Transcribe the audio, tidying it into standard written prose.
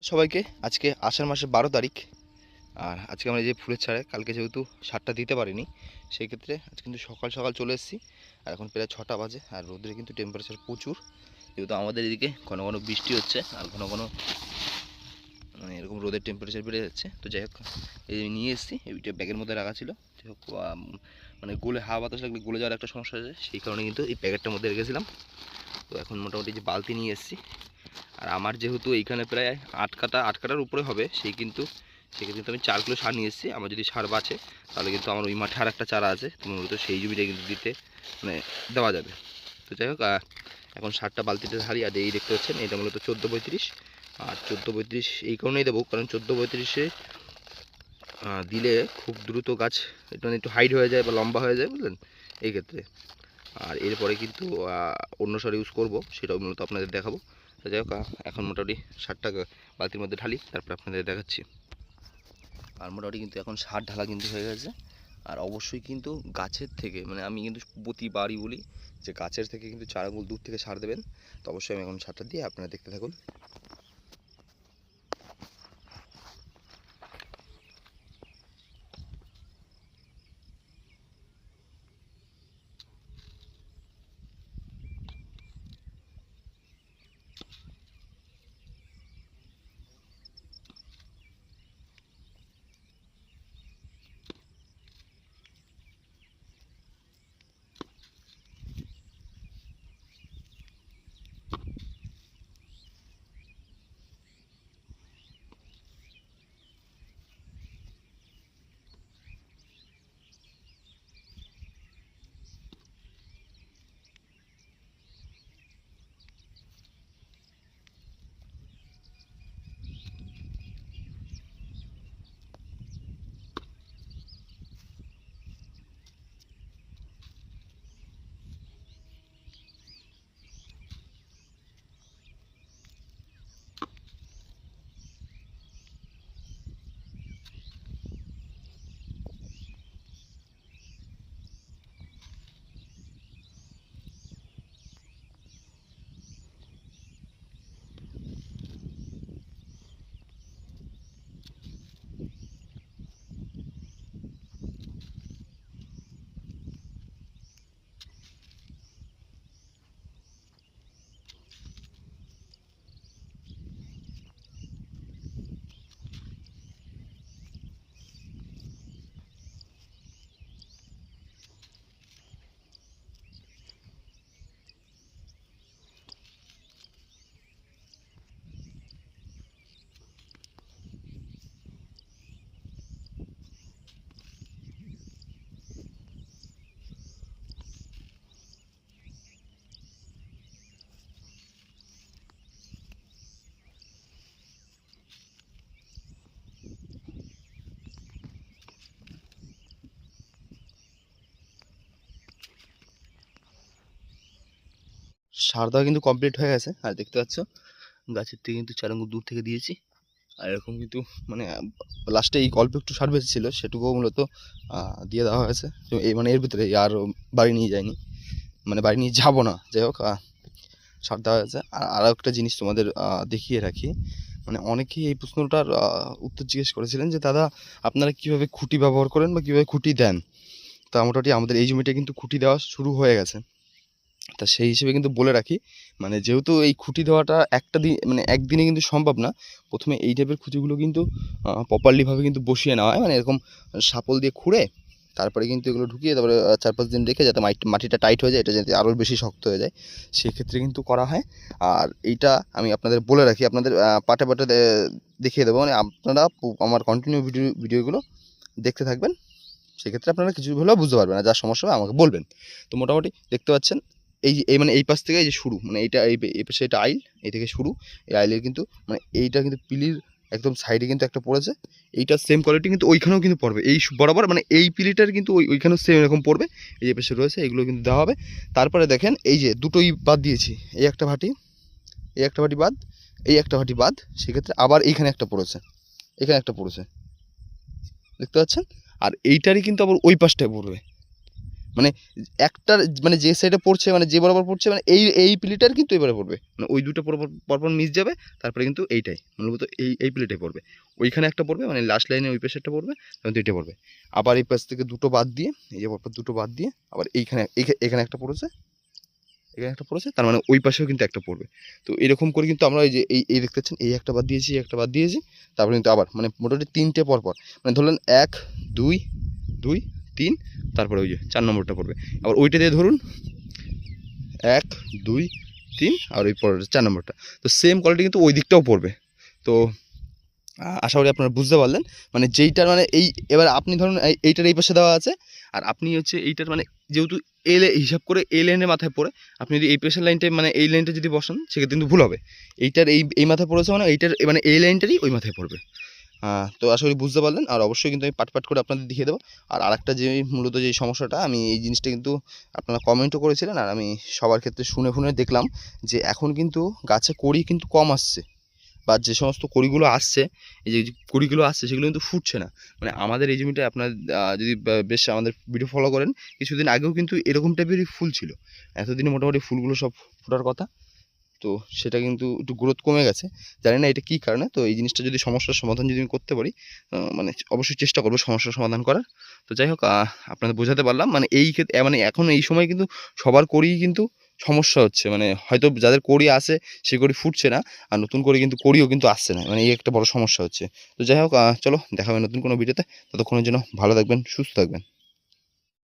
সবাইকে আজকে আষাঢ় মাসের 12 তারিখ। আর আজকে আমরা এই যে ফুলের ছাড়ে কালকে যেহেতু সারটা দিতে পারিনি, সেই ক্ষেত্রে আজ কিন্তু সকাল সকাল চলে এসেছি। আর এখন প্রায় 6টা বাজে, আর রোদ্রে কিন্তু টেম্পারেচার প্রচুর, যেহেতু আমাদের এদিকে ঘন ঘন বৃষ্টি হচ্ছে আর ঘন ঘন মানে এরকম রোদের টেম্পারেচার বেড়ে যাচ্ছে। তো যাই হোক, এই নিয়ে এসেছি, এইটা ব্যাগের মধ্যে রাখা ছিল। যাই হোক, মানে গলে হাওয়া বাতাস লাগলে গলে যাওয়ার একটা সমস্যা আছে, সেই কারণে কিন্তু এই প্যাকেটটার মধ্যে রেখেছিলাম। তো এখন মোটামুটি যে বালতি নিয়ে এসেছি, আর আমার যেহেতু এইখানে প্রায় 8 কাটার উপরে হবে, সেক্ষেত্রে আমি 4 কিলো সার নিয়ে এসেছি। আমার যদি সার বাঁচে তাহলে কিন্তু আমার ওই মাঠে আর একটা চারা আছে, তো মূলত সেই জমিটা কিন্তু দিতে মানে দেওয়া যাবে। তো যাই হোক, এখন সারটা বালতিতে ঢালি। আর এই দেখতে পাচ্ছেন, এটা মূলত 14-35। আর 14-35 এই কারণেই দেবো, কারণ 14-35-এ দিলে খুব দ্রুত গাছ একটু হাইট হয়ে যায় বা লম্বা হয়ে যায়, বুঝলেন, এই ক্ষেত্রে। আর এরপরে কিন্তু অন্য সার ইউজ করব, সেটাও মূলত আপনাদের দেখাবো। তো যাই হোক, এখন মোটামুটি সারটা বালতির মধ্যে ঢালি, তারপর আপনাদের দেখাচ্ছি। আর মোটামুটি কিন্তু এখন সার ঢালা কিন্তু হয়ে গেছে। আর অবশ্যই কিন্তু গাছের থেকে, মানে আমি কিন্তু প্রতিবারই বলি যে গাছের থেকে কিন্তু চারাগুলো দূর থেকে সার দেবেন। তো অবশ্যই আমি এখন সারটা দিয়ে আপনারা দেখতে থাকুন। সার দেওয়া কিন্তু কমপ্লিট হয়ে গেছে। আর দেখতে পাচ্ছ, গাছের থেকে কিন্তু চারাগুলো দূর থেকে দিয়েছি। আর এরকম কিন্তু মানে লাস্টে এই অল্প একটু সার বেঁচেছিল, সেটুকুও মূলত দিয়ে দেওয়া হয়েছে। তো এই মানে এর ভিতরে আর বাড়ি নিয়ে যায়নি, মানে বাড়ি নিয়ে যাবো না। যাই হোক, সার দেওয়া হয়েছে। আর আরও একটা জিনিস তোমাদের দেখিয়ে রাখি, মানে অনেকেই এই প্রশ্নটার উত্তর জিজ্ঞেস করেছিলেন যে দাদা, আপনারা কীভাবে খুঁটি ব্যবহার করেন বা কীভাবে খুঁটি দেন। তা মোটামুটি আমাদের এই জমিটা কিন্তু খুঁটি দেওয়া শুরু হয়ে গেছে। তা সেই হিসেবে কিন্তু বলে রাখি, মানে যেহেতু এই খুঁটি দেওয়াটা একটা দিন মানে একদিনে কিন্তু সম্ভব না। প্রথমে এই টাইপের খুঁটিগুলো কিন্তু প্রপারলিভাবে কিন্তু বসিয়ে নেওয়া হয়, মানে এরকম শাপল দিয়ে খুঁড়ে তারপরে কিন্তু এগুলো ঢুকিয়ে তারপরে 4-5 দিন রেখে, যাতে মাটিটা টাইট হয়ে যায়, এটা যাতে আরও বেশি শক্ত হয়ে যায়, সেক্ষেত্রে কিন্তু করা হয়। আর এইটা আমি আপনাদের বলে রাখি, আপনাদের পাটে পাটে দেখিয়ে দেবো, মানে আপনারা আমার কন্টিনিউ ভিডিওগুলো দেখতে থাকবেন। সেক্ষেত্রে আপনারা কিছু হলেও বুঝতে পারবেন, আর যার সমস্যা হবে আমাকে বলবেন। তো মোটামুটি দেখতে পাচ্ছেন, এই মানে এই পাশ থেকে এই যে শুরু, মানে এইটা এই পাশে এটা আইল, এই থেকে শুরু। এই আইলের কিন্তু মানে এইটা কিন্তু পিলির একদম সাইডে কিন্তু একটা পড়েছে। এইটা সেম কোয়ালিটি কিন্তু ওইখানেও কিন্তু পড়বে, এই বরাবর, মানে এই পিলিটার কিন্তু ওইখানেও সেম এরকম পড়বে। এই যে পাশে রয়েছে এগুলো কিন্তু দেওয়া হবে। তারপরে দেখেন, এই যে দুটোই বাদ দিয়েছি, এই একটা ভাটি, এই একটা ভাটি বাদ, এই একটা ভাটি বাদ, সেক্ষেত্রে আবার এইখানে একটা পড়েছে, এখানে একটা পড়েছে, দেখতে পাচ্ছেন। আর এইটারই কিন্তু আবার ওই পাশটায় পড়বে, মানে একটার মানে যে সাইডে পড়ছে মানে যে বরাবর পড়ছে মানে এই প্লেটার কিন্তু এবারে পড়বে, মানে ওই দুটো পরপর মিস যাবে, তারপরে কিন্তু এইটাই মূলত এই প্লেটে পড়বে, ওইখানে একটা পড়বে মানে লাস্ট লাইনে ওই পাশে একটা পড়বে, তখন দুইটা পড়বে। আবার এই পাশ থেকে দুটো বাদ দিয়ে, এই যে পরপর দুটো বাদ দিয়ে আবার এখানে একটা পড়েছে, এখানে একটা পড়েছে, তার মানে ওই পাশেও কিন্তু একটা পড়বে। তো এরকম করে কিন্তু আমরা এই যে এই দেখতে পাচ্ছেন, এই একটা বাদ দিয়েছি, একটা বাদ দিয়েছি, তারপরে কিন্তু আবার মানে মোটামুটি 3টে পরপর, মানে ধরলেন 1 2 2 3, তারপরে ওই যে 4 নম্বরটা পড়বে। আবার ওইটা দিয়ে ধরুন 1 2 3, আর ওই পরের 4 নম্বরটা। তো সেম কোয়ালিটি কিন্তু ওই দিকটাও পড়বে। তো আশা করি আপনারা বুঝতে পারলেন, মানে যেইটার মানে এবার আপনি ধরুন এইটার এই পাশে দেওয়া আছে, আর আপনি হচ্ছে এইটার মানে যেহেতু হিসাব করে এই লাইনের মাথায় পড়ে, আপনি যদি এই পাশের লাইনটায় মানে এই লাইনটা যদি বসান, সেক্ষেত্রে কিন্তু ভুল হবে। এইটার এই মাথায় পড়েছে মানে এইটার মানে এই লাইনটারই ওই মাথায় পড়বে। তো আশা করি বুঝতে পারলেন, আর অবশ্যই কিন্তু আমি পাট করে আপনাদের দেখিয়ে দেবো। আর আরেকটা যে মূলত যে সমস্যাটা, আমি এই জিনিসটা কিন্তু আপনারা কমেন্টও করেছিলেন, আর আমি সবার ক্ষেত্রে শুনে দেখলাম যে এখন কিন্তু গাছে কড়ি কিন্তু কম আসছে, বা যে সমস্ত কড়িগুলো আসছে, এই যে কড়িগুলো আসছে সেগুলো কিন্তু ফুটছে না। মানে আমাদের এই জমিটা আপনার যদি বেশ আমাদের ভিডিও ফলো করেন, কিছুদিন আগেও কিন্তু এরকম টাইপেরই ফুল ছিল, এতদিনে মোটামুটি ফুলগুলো সব ফোটার কথা। তো সেটা কিন্তু একটু গ্রোথ কমে গেছে, জানি না এটা কী কারণে। তো এই জিনিসটা যদি সমস্যার সমাধান যদি আমি করতে পারি, মানে অবশ্যই চেষ্টা করবো সমস্যার সমাধান করার। তো যাই হোক, আপনাদের বোঝাতে পারলাম, মানে এই ক্ষেত্রে মানে এখন এই সময় কিন্তু সবার করেই কিন্তু সমস্যা হচ্ছে, মানে হয়তো যাদের কড়ি আসে সে কড়ি ফুটছে না, আর নতুন করে কিন্তু কড়িও কিন্তু আসছে না, মানে এই একটা বড় সমস্যা হচ্ছে। তো যাই হোক, চলো দেখা হবে নতুন কোনো ভিডিওতে, ততক্ষণের জন্য ভালো থাকবেন, সুস্থ থাকবেন।